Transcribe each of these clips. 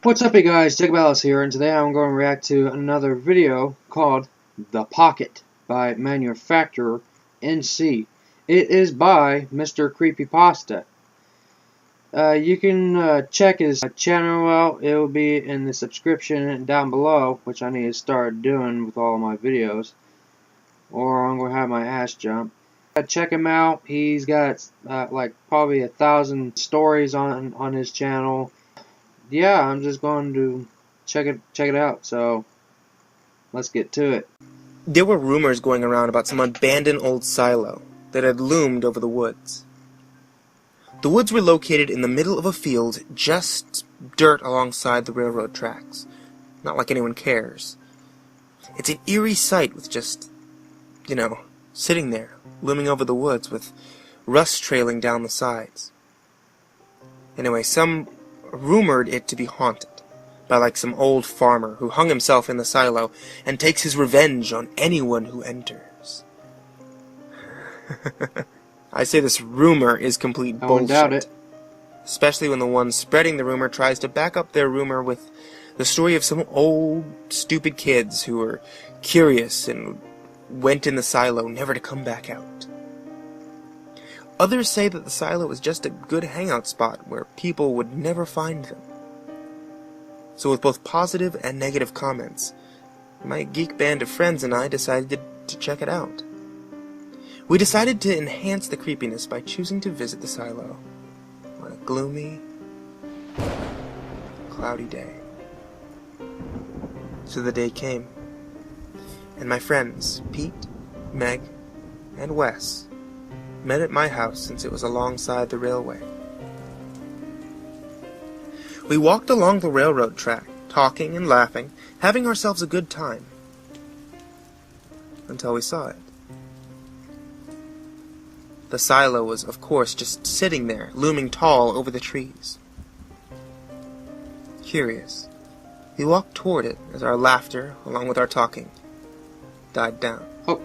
What's up, you guys? Jacob Ellis here, and today I'm going to react to another video called The Pocket by ManufacturerINC. It is by Mr. Creepypasta. You can check his channel out. It will be in the subscription down below, which I need to start doing with all of my videos, or I'm going to have my ass jump. Check him out. He's got like probably 1,000 stories on his channel. Yeah, I'm just going to check it out. So let's get to it. There were rumors going around about some abandoned old silo that had loomed over the woods. The woods were located in the middle of a field, just dirt alongside the railroad tracks. Not like anyone cares. It's an eerie sight with just, sitting there, looming over the woods with rust trailing down the sides. Anyway, some rumored it to be haunted by like some old farmer who hung himself in the silo and takes his revenge on anyone who enters. I say this rumor is complete bullshit. I won't doubt it. Especially when the one spreading the rumor tries to back up their rumor with the story of some old, stupid kids who were curious and went in the silo never to come back out. Others say that the silo was just a good hangout spot where people would never find them. So with both positive and negative comments, my geek band of friends and I decided to check it out. We decided to enhance the creepiness by choosing to visit the silo on a gloomy, cloudy day. So the day came, and my friends, Pete, Meg, and Wes, met at my house since it was alongside the railway. We walked along the railroad track, talking and laughing, having ourselves a good time, until we saw it. The silo was, of course, just sitting there, looming tall over the trees. Curious, we walked toward it as our laughter, along with our talking, died down. Oh.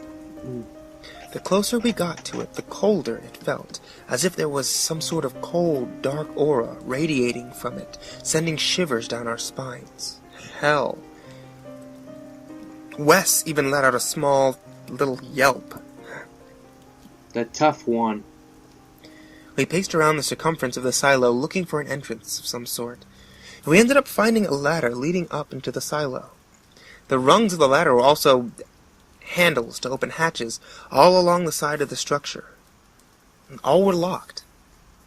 The closer we got to it, the colder it felt, as if there was some sort of cold, dark aura radiating from it, sending shivers down our spines. Hell. Wes even let out a small, little yelp. The tough one. We paced around the circumference of the silo looking for an entrance of some sort, and we ended up finding a ladder leading up into the silo. The rungs of the ladder were also handles to open hatches all along the side of the structure. And all were locked.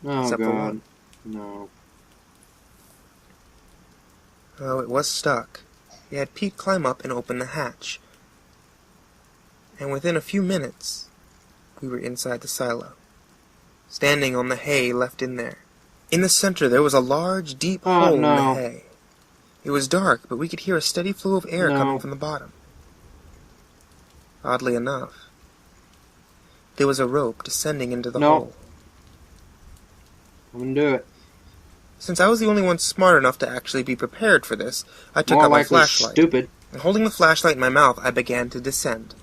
Oh, except God. for one. No. Oh, it was stuck. We had Pete climb up and open the hatch. And within a few minutes, we were inside the silo, standing on the hay left in there. In the center, there was a large, deep hole in the hay. It was dark, but we could hear a steady flow of air coming from the bottom. Oddly enough, there was a rope descending into the hole. I'm gonna do it. Since I was the only one smart enough to actually be prepared for this, I took out my flashlight. Stupid. And holding the flashlight in my mouth, I began to descend.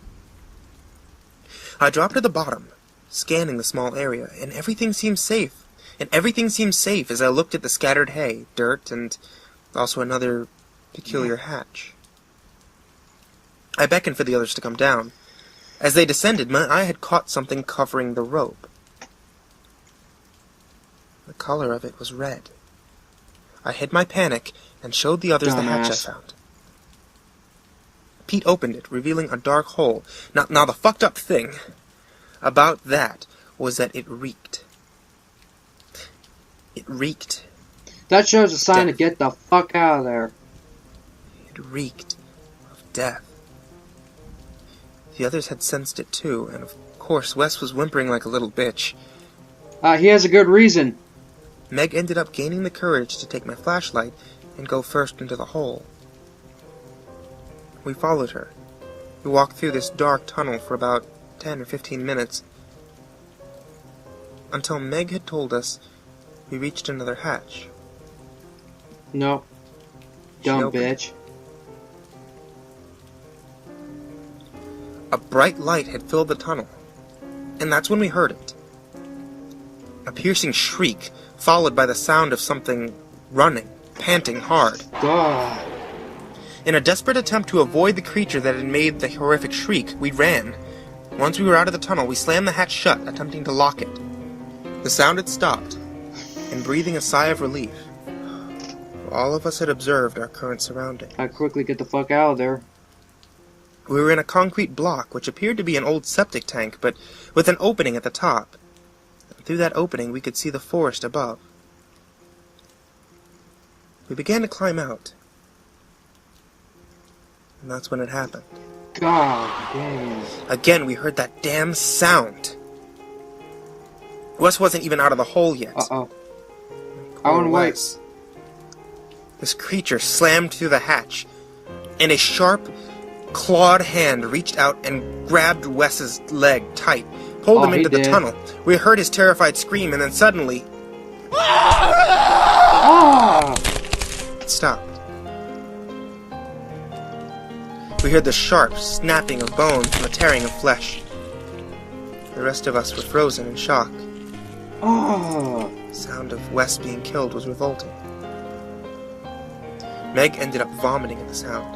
I dropped to the bottom, scanning the small area, and everything seemed safe. As I looked at the scattered hay, dirt, and also another peculiar hatch. I beckoned for the others to come down. As they descended, my eye had caught something covering the rope. The color of it was red. I hid my panic and showed the others the hatch I found. Pete opened it, revealing a dark hole. Now the fucked up thing about that was that it reeked. It reeked. That shows a sign to get the fuck out of there. It reeked of death. The others had sensed it too, and of course Wes was whimpering like a little bitch. He has a good reason. Meg ended up gaining the courage to take my flashlight and go first into the hole. We followed her. We walked through this dark tunnel for about 10 or 15 minutes, until Meg had told us we reached another hatch. No. Dumb bitch. A bright light had filled the tunnel, and that's when we heard it. A piercing shriek, followed by the sound of something running panting hard. God. In a desperate attempt to avoid the creature that had made the horrific shriek, we ran. Once we were out of the tunnel, we slammed the hatch shut, attempting to lock it. The sound had stopped, and breathing a sigh of relief, all of us had observed our current surroundings. I quickly get the fuck out of there. We were in a concrete block, which appeared to be an old septic tank, but with an opening at the top. And through that opening, we could see the forest above. We began to climb out. And that's when it happened. God damn. Again, we heard that damn sound. Wes wasn't even out of the hole yet. Uh-oh. I want to wait. This creature slammed through the hatch, and a sharp, clawed hand reached out and grabbed Wes's leg tight, pulled him into the tunnel. We heard his terrified scream, and then suddenly... it stopped. We heard the sharp snapping of bones and the tearing of flesh. The rest of us were frozen in shock. The sound of Wes being killed was revolting. Meg ended up vomiting at the sound.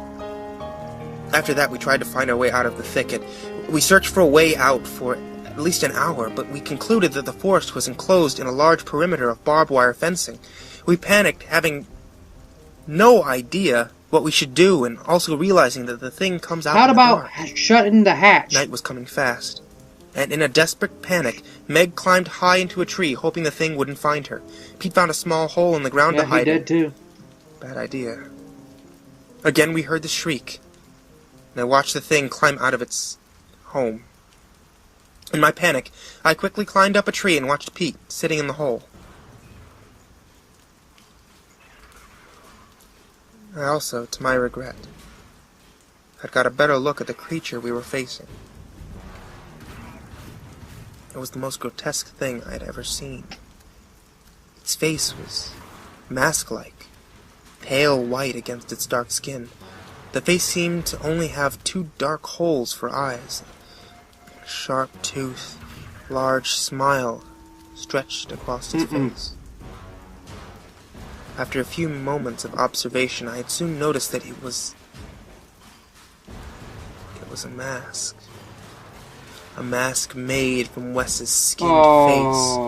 After that, we tried to find our way out of the thicket. We searched for a way out for at least an hour, but we concluded that the forest was enclosed in a large perimeter of barbed wire fencing. We panicked, having no idea what we should do, and also realizing that the thing comes out How in the about dark. shutting the hatch? Night was coming fast, and in a desperate panic, Meg climbed high into a tree, hoping the thing wouldn't find her. Pete found a small hole in the ground to hide he did too. Bad idea. Again we heard the shriek, and I watched the thing climb out of its home. In my panic, I quickly climbed up a tree and watched Pete sitting in the hole. I also, to my regret, had got a better look at the creature we were facing. It was the most grotesque thing I had ever seen. Its face was mask-like, pale white against its dark skin. The face seemed to only have 2 dark holes for eyes. A sharp tooth, large smile stretched across its face. After a few moments of observation, I had soon noticed that it was a mask. A mask made from Wes's skinned face.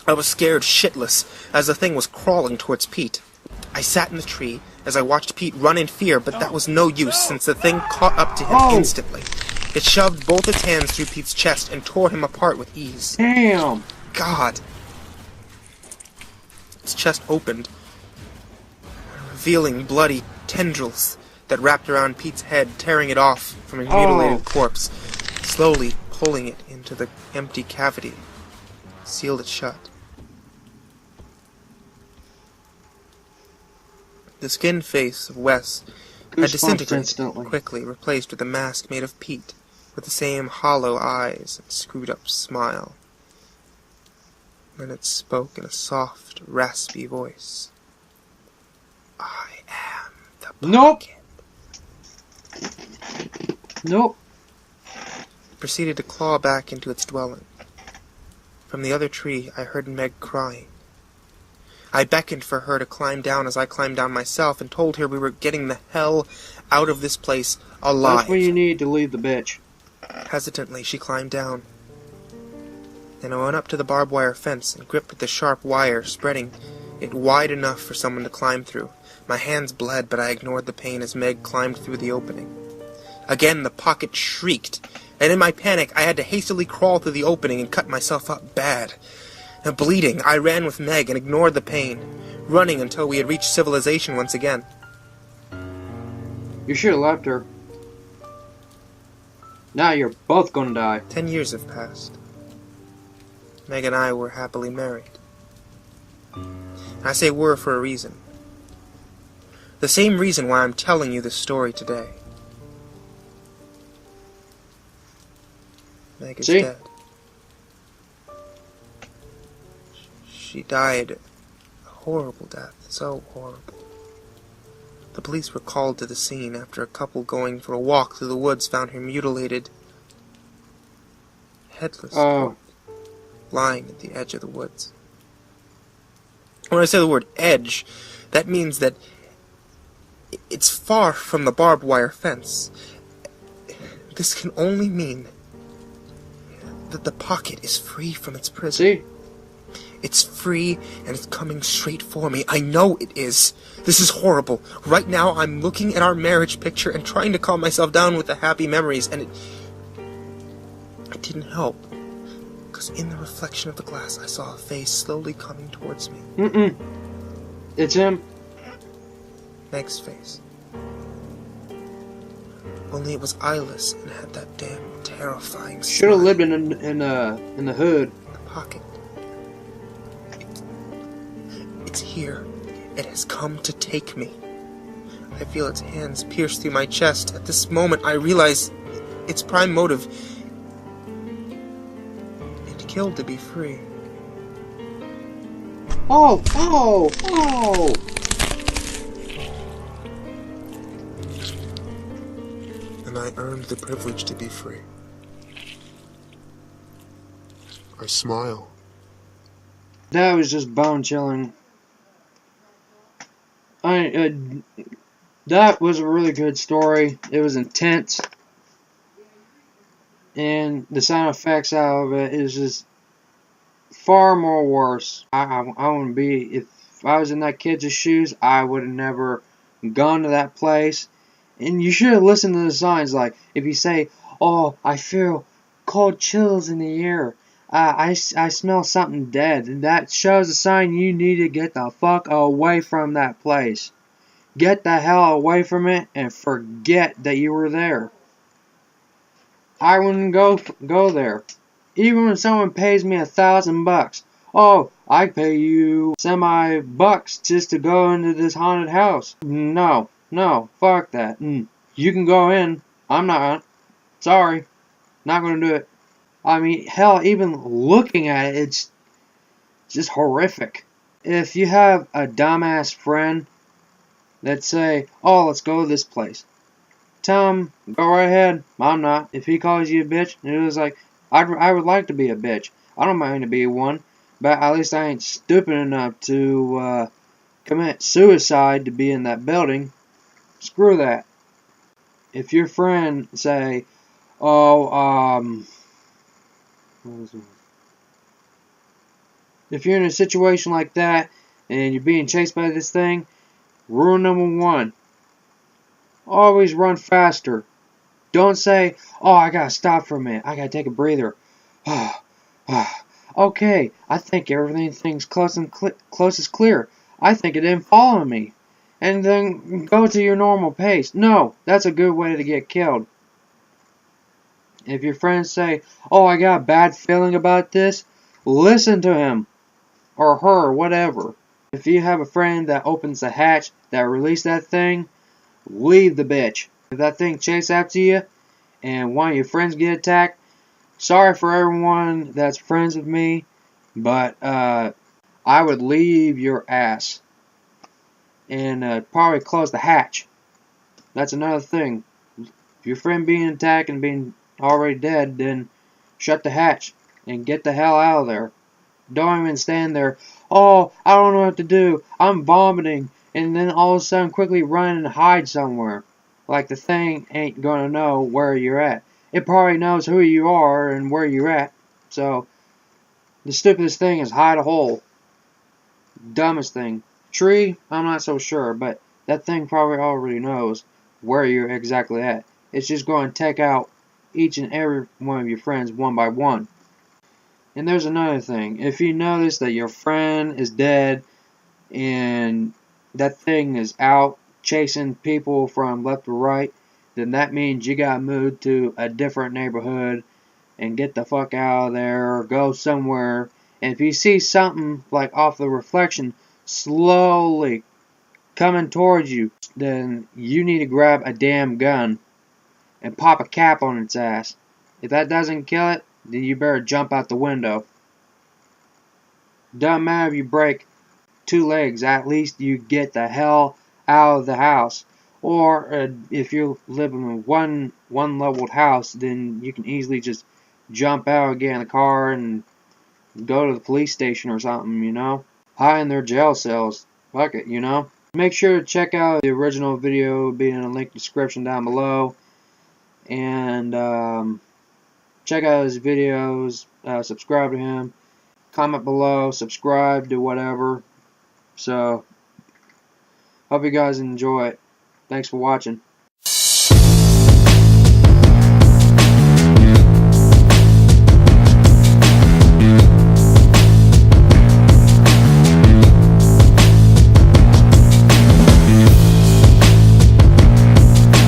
I was scared shitless as the thing was crawling towards Pete. I sat in the tree as I watched Pete run in fear, but that was no use since the thing caught up to him instantly. It shoved both its hands through Pete's chest and tore him apart with ease. Damn! God! Its chest opened, revealing bloody tendrils that wrapped around Pete's head, tearing it off from a mutilated corpse, slowly pulling it into the empty cavity, sealed it shut. The skinned face of Wes had disintegrated quickly, replaced with a mask made of peat, with the same hollow eyes and screwed-up smile. Then it spoke in a soft, raspy voice. I am the pumpkin. Nope! Nope. It proceeded to claw back into its dwelling. From the other tree, I heard Meg crying. I beckoned for her to climb down as I climbed down myself and told her we were getting the hell out of this place alive. That's what you need to leave the bitch. Hesitantly, she climbed down. Then I went up to the barbed wire fence and gripped the sharp wire, spreading it wide enough for someone to climb through. My hands bled, but I ignored the pain as Meg climbed through the opening. Again, the pocket shrieked, and in my panic, I had to hastily crawl through the opening and cut myself up bad. Bleeding, I ran with Meg and ignored the pain, running until we had reached civilization once again. You should have left her. Now you're both gonna die. 10 years have passed. Meg and I were happily married. I say were for a reason. The same reason why I'm telling you this story today. Meg is dead. She died a horrible death, so horrible. The police were called to the scene after a couple going for a walk through the woods found her mutilated, headless, lying at the edge of the woods. When I say the word edge, That means that it's far from the barbed wire fence. This can only mean that the pocket is free from its prison. See? It's free, and it's coming straight for me. I know it is. This is horrible. Right now, I'm looking at our marriage picture and trying to calm myself down with the happy memories, and it didn't help. Because in the reflection of the glass, I saw a face slowly coming towards me. It's him. Meg's face. Only it was eyeless and had that damn terrifying smile. Should have lived in the hood. The pocket. It's here. It has come to take me. I feel its hands pierce through my chest. At this moment, I realize its prime motive. It killed to be free. Oh! And I earned the privilege to be free. I smile. That was just bone-chilling. That was a really good story. It was intense. And the sound effects out of it is just far more worse. I wouldn't be, if I was in that kid's shoes, I would have never gone to that place. And you should have listened to the signs. Like, if you say, oh, I feel cold chills in the air. I smell something dead. And that shows a sign you need to get the fuck away from that place. Get the hell away from it and forget that you were there. I wouldn't go there. Even when someone pays me $1,000. Oh, I pay you $70 just to go into this haunted house. No, fuck that. You can go in. I'm not. Sorry. Not gonna do it. I mean, hell, even looking at it, it's just horrific. If you have a dumbass friend that say, oh, let's go to this place, tell him, go right ahead. I'm not. If he calls you a bitch, it was like, I would like to be a bitch. I don't mind to be one, but at least I ain't stupid enough to commit suicide to be in that building. Screw that. If your friend say, oh, if you're in a situation like that and you're being chased by this thing, rule number 1, always run faster. Don't say, oh, I gotta stop for a minute. I gotta take a breather. Okay, I think everything's close is clear. I think it didn't follow me. And then go to your normal pace. No, that's a good way to get killed. If your friends say, oh, I got a bad feeling about this, listen to him. Or her, whatever. If you have a friend that opens the hatch that released that thing, leave the bitch. If that thing chases after you and one of your friends get attacked, sorry for everyone that's friends with me, but I would leave your ass and probably close the hatch. That's another thing. If your friend being attacked and being already dead, then shut the hatch and get the hell out of there. Don't even stand there. Oh, I don't know what to do. I'm vomiting. And then all of a sudden quickly run and hide somewhere. Like the thing ain't gonna know where you're at. It probably knows who you are and where you're at. So, the stupidest thing is hide a hole. Dumbest thing. Tree, I'm not so sure. But that thing probably already knows where you're exactly at. It's just going to take out each and every one of your friends one by one. And there's another thing. If you notice that your friend is dead and that thing is out chasing people from left to right, then that means you gotta move to a different neighborhood and get the fuck out of there or go somewhere. And if you see something like off the reflection slowly coming towards you, then you need to grab a damn gun and pop a cap on its ass. If that doesn't kill it, then you better jump out the window. Doesn't matter if you break 2 legs, at least you get the hell out of the house. Or if you're living in one leveled house, then you can easily just jump out, get in the car, and go to the police station or something, you know. Hide in their jail cells. Fuck it, you know. Make sure to check out the original video, being in the link description down below, and check out his videos, subscribe to him, comment below, subscribe, do whatever. So, hope you guys enjoy it. Thanks for watching.